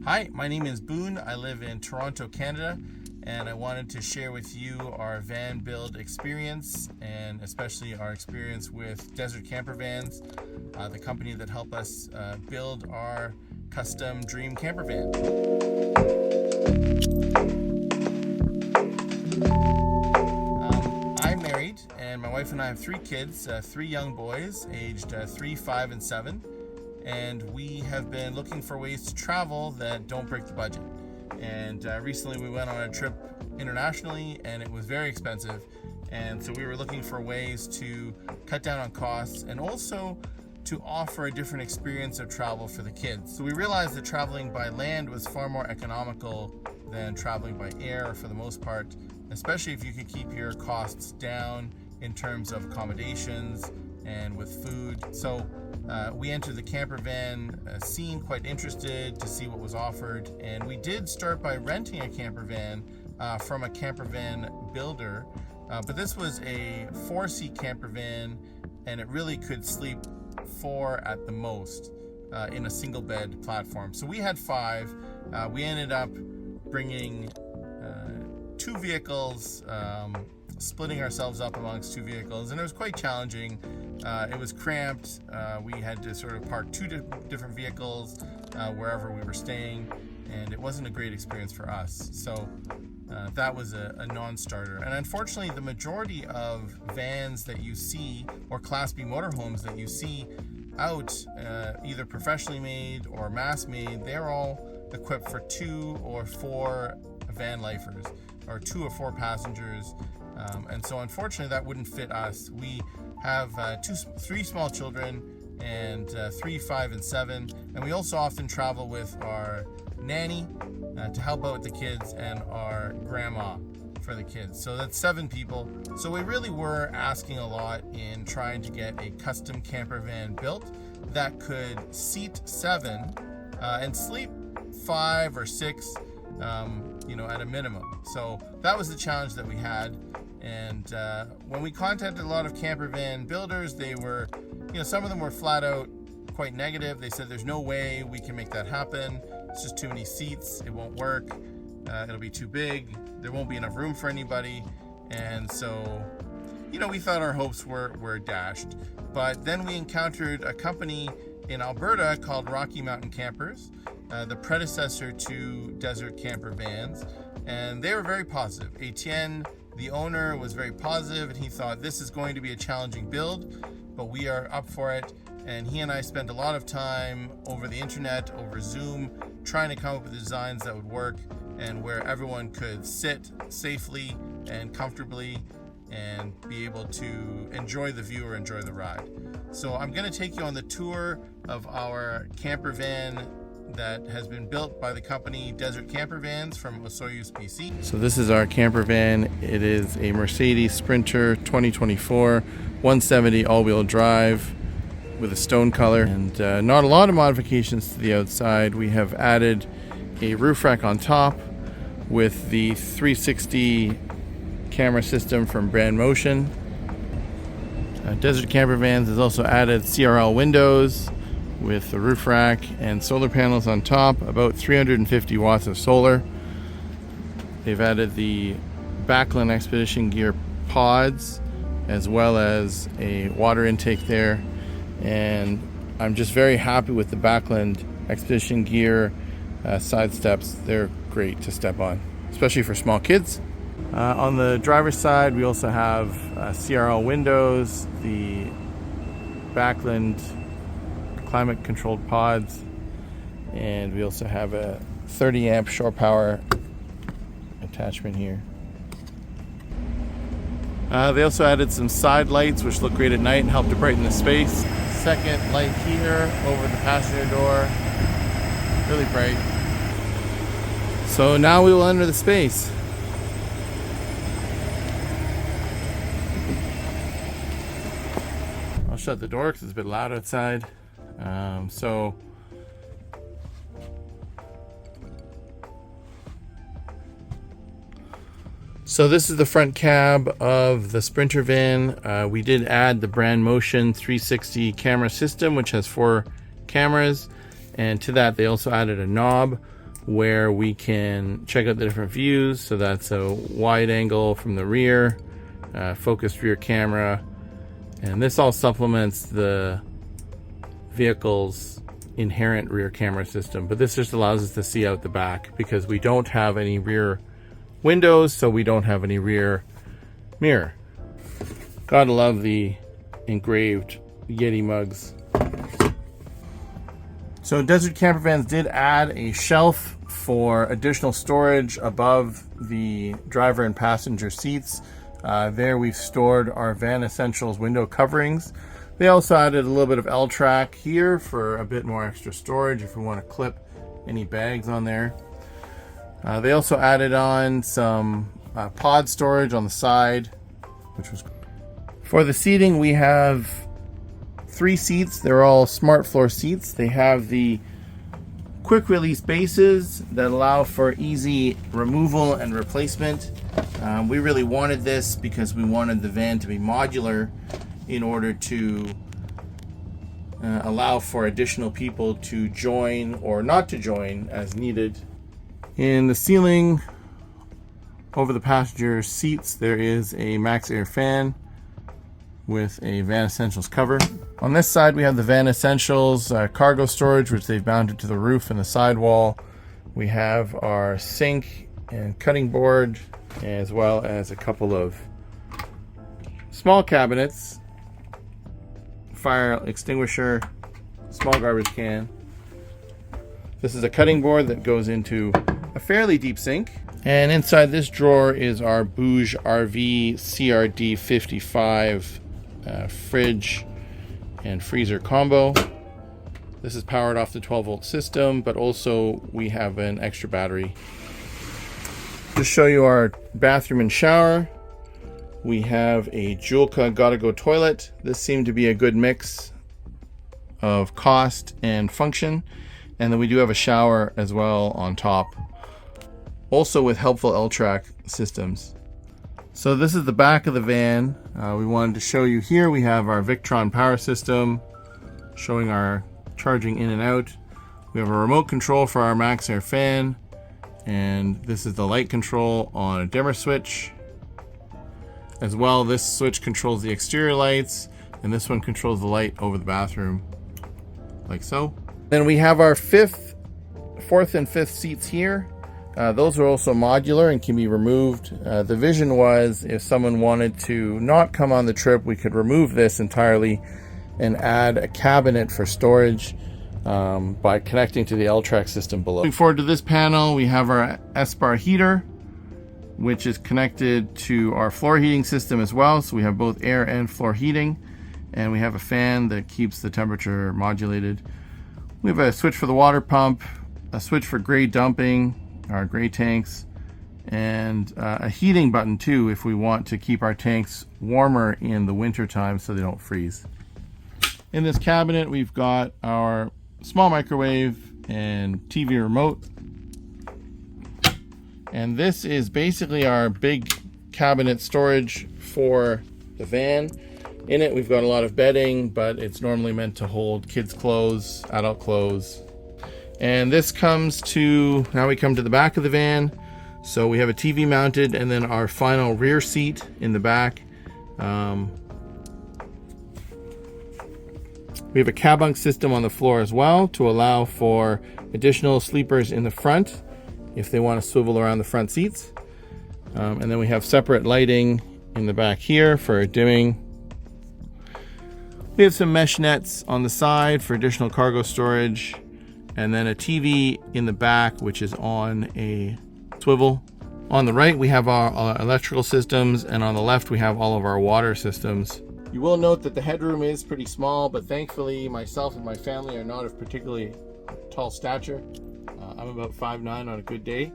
Hi, my name is Boone. I live in Toronto, Canada, and I wanted to share with you our van build experience, and especially our experience with Desert Camper Vans, the company that helped us build our custom dream camper van. I'm married, and my wife and I have 3 kids, 3 young boys aged 3, 5, and 7. And we have been looking for ways to travel that don't break the budget. And recently we went on a trip internationally and it was very expensive. And so we were looking for ways to cut down on costs and also to offer a different experience of travel for the kids. So we realized that traveling by land was far more economical than traveling by air for the most part, especially if you could keep your costs down in terms of accommodations and with food. So we entered the camper van scene quite interested to see what was offered, and we did start by renting a camper van from a camper van builder, but this was a 4-seat camper van, and it really could sleep 4 at the most in a single bed platform. So we had 5. We ended up bringing 2 vehicles, splitting ourselves up amongst 2 vehicles, and it was quite challenging. It was cramped. We had to sort of park 2 different vehicles wherever we were staying, and it wasn't a great experience for us. So that was a non-starter. And unfortunately, the majority of vans that you see, or Class B motorhomes that you see out, either professionally made or mass made, they're all equipped for 2 or 4 van lifers, or 2 or 4 passengers. And so unfortunately that wouldn't fit us. We have 3 small children, and 3, 5, and 7. And we also often travel with our nanny to help out with the kids, and our grandma for the kids. So that's 7 people. So we really were asking a lot in trying to get a custom camper van built that could seat 7 and sleep 5 or 6, at a minimum. So that was the challenge that we had. And when we contacted a lot of camper van builders, they were, some of them were flat out quite negative. They said there's no way we can make that happen. It's just too many seats. It won't work. It'll be too big. There won't be enough room for anybody. And so, we thought our hopes were dashed. But then we encountered a company in Alberta called Rocky Mountain Campers, the predecessor to Desert Camper Vans. And they were very positive. Etienne, the owner, was very positive, and he thought this is going to be a challenging build, but we are up for it. And he and I spent a lot of time over the internet, over Zoom, trying to come up with designs that would work and where everyone could sit safely and comfortably and be able to enjoy the view or enjoy the ride. So I'm going to take you on the tour of our camper van that has been built by the company Desert Camper Vans from Osoyoos, BC. So this is our camper van. It is a Mercedes Sprinter 2024 170 all-wheel drive with a stone color, and not a lot of modifications to the outside. We have added a roof rack on top with the 360 camera system from Brand Motion. Desert Camper Vans has also added CRL windows with the roof rack and solar panels on top, about 350 watts of solar. They've added the Backlund Expedition Gear pods, as well as a water intake there. And I'm just very happy with the Backlund Expedition Gear side steps. They're great to step on, especially for small kids. On the driver's side, we also have CRL windows, the Backlund climate controlled pods, and we also have a 30 amp shore power attachment here. They also added some side lights which look great at night and help to brighten the space. Second light here over the passenger door, really bright. So now we will enter the space. I'll shut the door because it's a bit loud outside. So this is the front cab of the Sprinter van. We did add the Brand Motion 360 camera system, which has 4 cameras, and to that they also added a knob where we can check out the different views. So that's a wide angle from the rear, focused rear camera, and this all supplements the vehicle's inherent rear camera system. But this just allows us to see out the back because we don't have any rear windows, so we don't have any rear mirror. Gotta love the engraved Yeti mugs. So Desert Camper Vans did add a shelf for additional storage above the driver and passenger seats. There we've stored our Van Essentials window coverings. They also added a little bit of L-track here for a bit more extra storage if we want to clip any bags on there. They also added on some pod storage on the side, which was cool. For the seating, we have 3 seats. They're all smart floor seats. They have the quick release bases that allow for easy removal and replacement. We really wanted this because we wanted the van to be modular in order to allow for additional people to join or not to join as needed. In the ceiling over the passenger seats, there is a Max Air fan with a Van Essentials cover. On this side, we have the Van Essentials cargo storage, which they've mounted to the roof and the sidewall. We have our sink and cutting board, as well as a couple of small cabinets, fire extinguisher, small garbage can. This is a cutting board that goes into a fairly deep sink. And inside this drawer is our Bouge RV CRD 55 fridge and freezer combo. This is powered off the 12-volt system, but also we have an extra battery. To show you our bathroom and shower, we have a Julka Gotta Go toilet. This seemed to be a good mix of cost and function. And then we do have a shower as well on top, also with helpful L-track systems. So this is the back of the van. We wanted to show you here, we have our Victron power system showing our charging in and out. We have a remote control for our Max Air fan, and this is the light control on a dimmer switch. As well, this switch controls the exterior lights, and this one controls the light over the bathroom, like so. Then we have our 4th and 5th seats here. Those are also modular and can be removed. The vision was if someone wanted to not come on the trip, we could remove this entirely and add a cabinet for storage by connecting to the L-track system below. Moving forward to this panel, we have our S-bar heater, which is connected to our floor heating system as well. So we have both air and floor heating, and we have a fan that keeps the temperature modulated. We have a switch for the water pump, a switch for gray dumping, our gray tanks, and a heating button too if we want to keep our tanks warmer in the winter time so they don't freeze. In this cabinet, we've got our small microwave and TV remote. And this is basically our big cabinet storage for the van. In it, we've got a lot of bedding, but it's normally meant to hold kids' clothes, adult clothes. And this comes to, now we come to the back of the van. So we have a TV mounted, and then our final rear seat in the back. We have a cab bunk system on the floor as well to allow for additional sleepers in the front if they want to swivel around the front seats. And then we have separate lighting in the back here for dimming. We have some mesh nets on the side for additional cargo storage, and then a TV in the back, which is on a swivel. On the right, we have our electrical systems, and on the left, we have all of our water systems. You will note that the headroom is pretty small, but thankfully, myself and my family are not of particularly tall stature. I'm about 5'9" on a good day,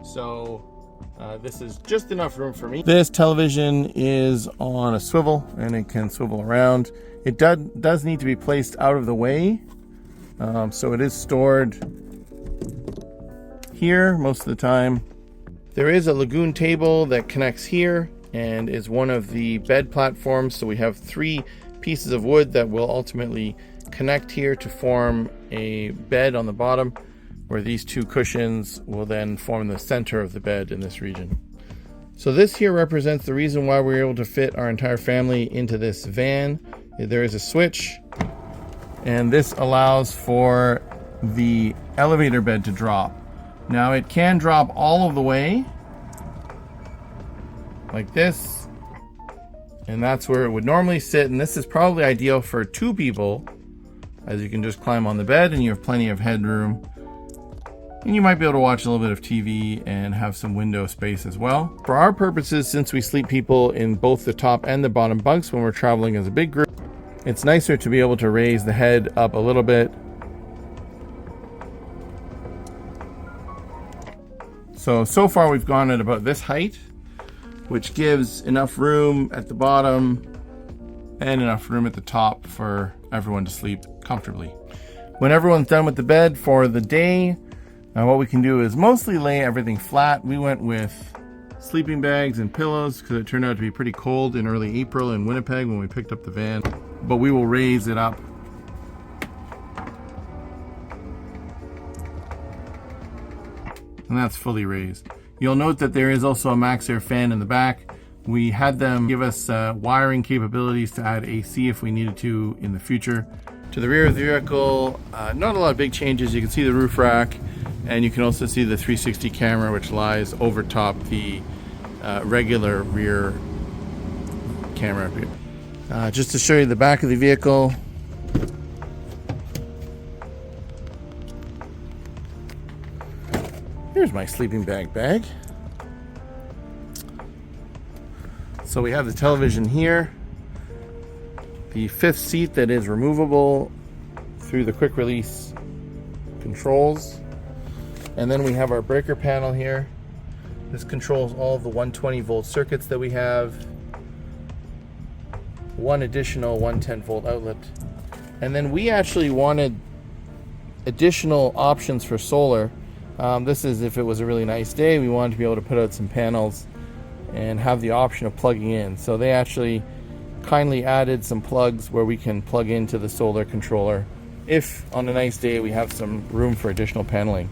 so this is just enough room for me. This television is on a swivel, and it can swivel around. It does need to be placed out of the way, so it is stored here most of the time. There is a lagoon table that connects here and is one of the bed platforms, so we have 3 pieces of wood that will ultimately connect here to form a bed on the bottom. where these two cushions will then form the center of the bed in this region. So this here represents the reason why we're able to fit our entire family into this van. There is a switch, and this allows for the elevator bed to drop. Now it can drop all of the way like this, and that's where it would normally sit, and this is probably ideal for 2 people, as you can just climb on the bed and you have plenty of headroom. And you might be able to watch a little bit of TV and have some window space as well. For our purposes, since we sleep people in both the top and the bottom bunks when we're traveling as a big group, it's nicer to be able to raise the head up a little bit. So far we've gone at about this height, which gives enough room at the bottom and enough room at the top for everyone to sleep comfortably. When everyone's done with the bed for the day, what we can do is mostly lay everything flat. We went with sleeping bags and pillows because it turned out to be pretty cold in early April in Winnipeg when we picked up the van. But we will raise it up. And that's fully raised. You'll note that there is also a MaxxAir fan in the back. We had them give us wiring capabilities to add AC if we needed to in the future. To the rear of the vehicle, not a lot of big changes. You can see the roof rack, and you can also see the 360 camera, which lies over top the regular rear camera. Just to show you the back of the vehicle. Here's my sleeping bag. So we have the television here, the 5th seat that is removable through the quick release controls, and then we have our breaker panel here. This controls all of the 120 volt circuits that we have, one additional 110 volt outlet, and then we actually wanted additional options for solar. This is if it was a really nice day, we wanted to be able to put out some panels and have the option of plugging in. So they actually kindly added some plugs where we can plug into the solar controller if on a nice day we have some room for additional paneling.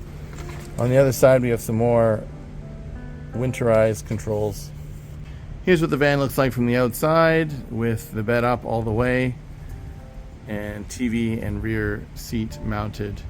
On the other side we have some more winterized controls. Here's what the van looks like from the outside with the bed up all the way and TV and rear seat mounted.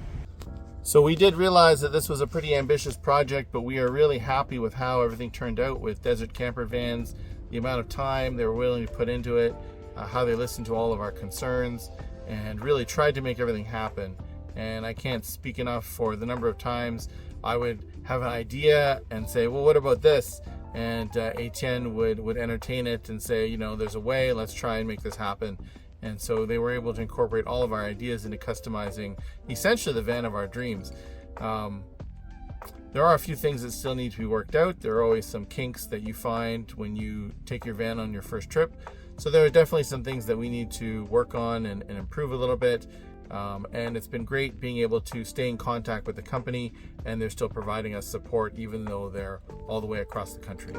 So we did realize that this was a pretty ambitious project, but we are really happy with how everything turned out with Desert Camper Vans, the amount of time they were willing to put into it, how they listened to all of our concerns, and really tried to make everything happen. And I can't speak enough for the number of times I would have an idea and say, well, what about this? And Etienne would entertain it and say, you know, there's a way, let's try and make this happen. And so they were able to incorporate all of our ideas into customizing essentially the van of our dreams. There are a few things that still need to be worked out. There are always some kinks that you find when you take your van on your first trip. So there are definitely some things that we need to work on and improve a little bit. And it's been great being able to stay in contact with the company, and they're still providing us support even though they're all the way across the country.